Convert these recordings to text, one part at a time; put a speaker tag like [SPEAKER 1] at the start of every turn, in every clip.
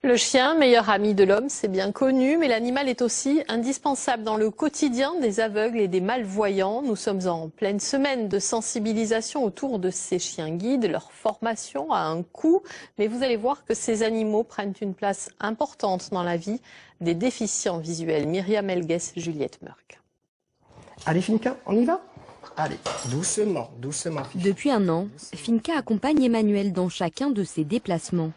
[SPEAKER 1] Le chien, meilleur ami de l'homme, c'est bien connu, mais l'animal est aussi indispensable dans le quotidien des aveugles et des malvoyants. Nous sommes en pleine semaine de sensibilisation autour de ces chiens guides. Leur formation a un coût, mais vous allez voir que ces animaux prennent une place importante dans la vie des déficients visuels. Myriam Elgues, Juliette Murk.
[SPEAKER 2] Allez Finca, on y va? Allez, doucement, doucement.
[SPEAKER 3] Depuis un an, Finca accompagne Emmanuel dans chacun de ses déplacements.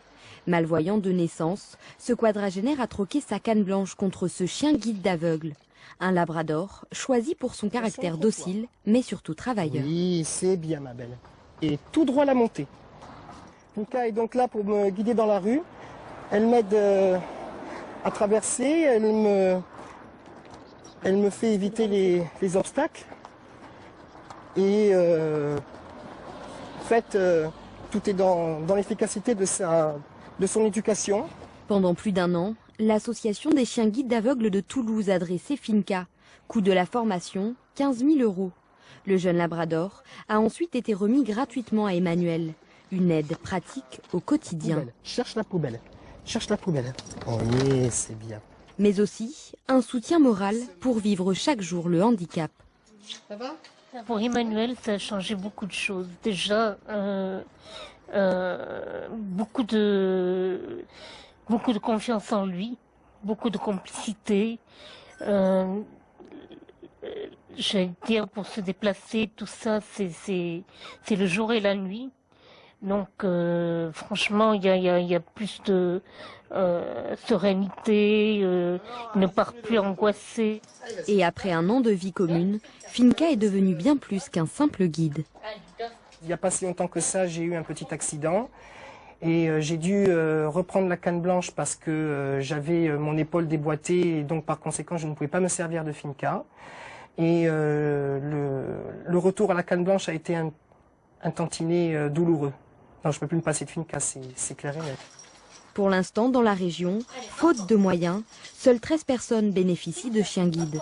[SPEAKER 3] Malvoyant de naissance, ce quadragénaire a troqué sa canne blanche contre ce chien guide d'aveugle. Un labrador, choisi pour son caractère docile, mais surtout travailleur.
[SPEAKER 2] Oui, c'est bien ma belle. Et tout droit la montée. Finca est donc là pour me guider dans la rue. Elle m'aide à traverser, elle me fait éviter les obstacles. Et en fait, tout est dans l'efficacité de son éducation.
[SPEAKER 3] Pendant plus d'un an, l'association des chiens guides d'aveugles de Toulouse a dressé Finca. Coût de la formation, 15 000 €. Le jeune labrador a ensuite été remis gratuitement à Emmanuel. Une aide pratique au quotidien.
[SPEAKER 2] Poubelle. Cherche la poubelle. Cherche la poubelle. Oui, c'est bien.
[SPEAKER 3] Mais aussi un soutien moral pour vivre chaque jour le handicap.
[SPEAKER 2] Ça va ?
[SPEAKER 4] Pour Emmanuel, ça a changé beaucoup de choses. Déjà, beaucoup de confiance en lui, beaucoup de complicité. J'allais dire, pour se déplacer, tout ça, c'est le jour et la nuit. Donc, franchement, il y a plus de sérénité, il ne part plus angoissé.
[SPEAKER 3] Et après un an de vie commune, Finca est devenu bien plus qu'un simple guide.
[SPEAKER 2] Il n'y a pas si longtemps que ça, j'ai eu un petit accident et j'ai dû reprendre la canne blanche parce que j'avais mon épaule déboîtée et donc par conséquent je ne pouvais pas me servir de Finca. Et le retour à la canne blanche a été un tantinet douloureux. Non, je ne peux plus me passer de Finca, c'est clair et net.
[SPEAKER 3] Pour l'instant, dans la région, faute de moyens, seules 13 personnes bénéficient de chiens guides.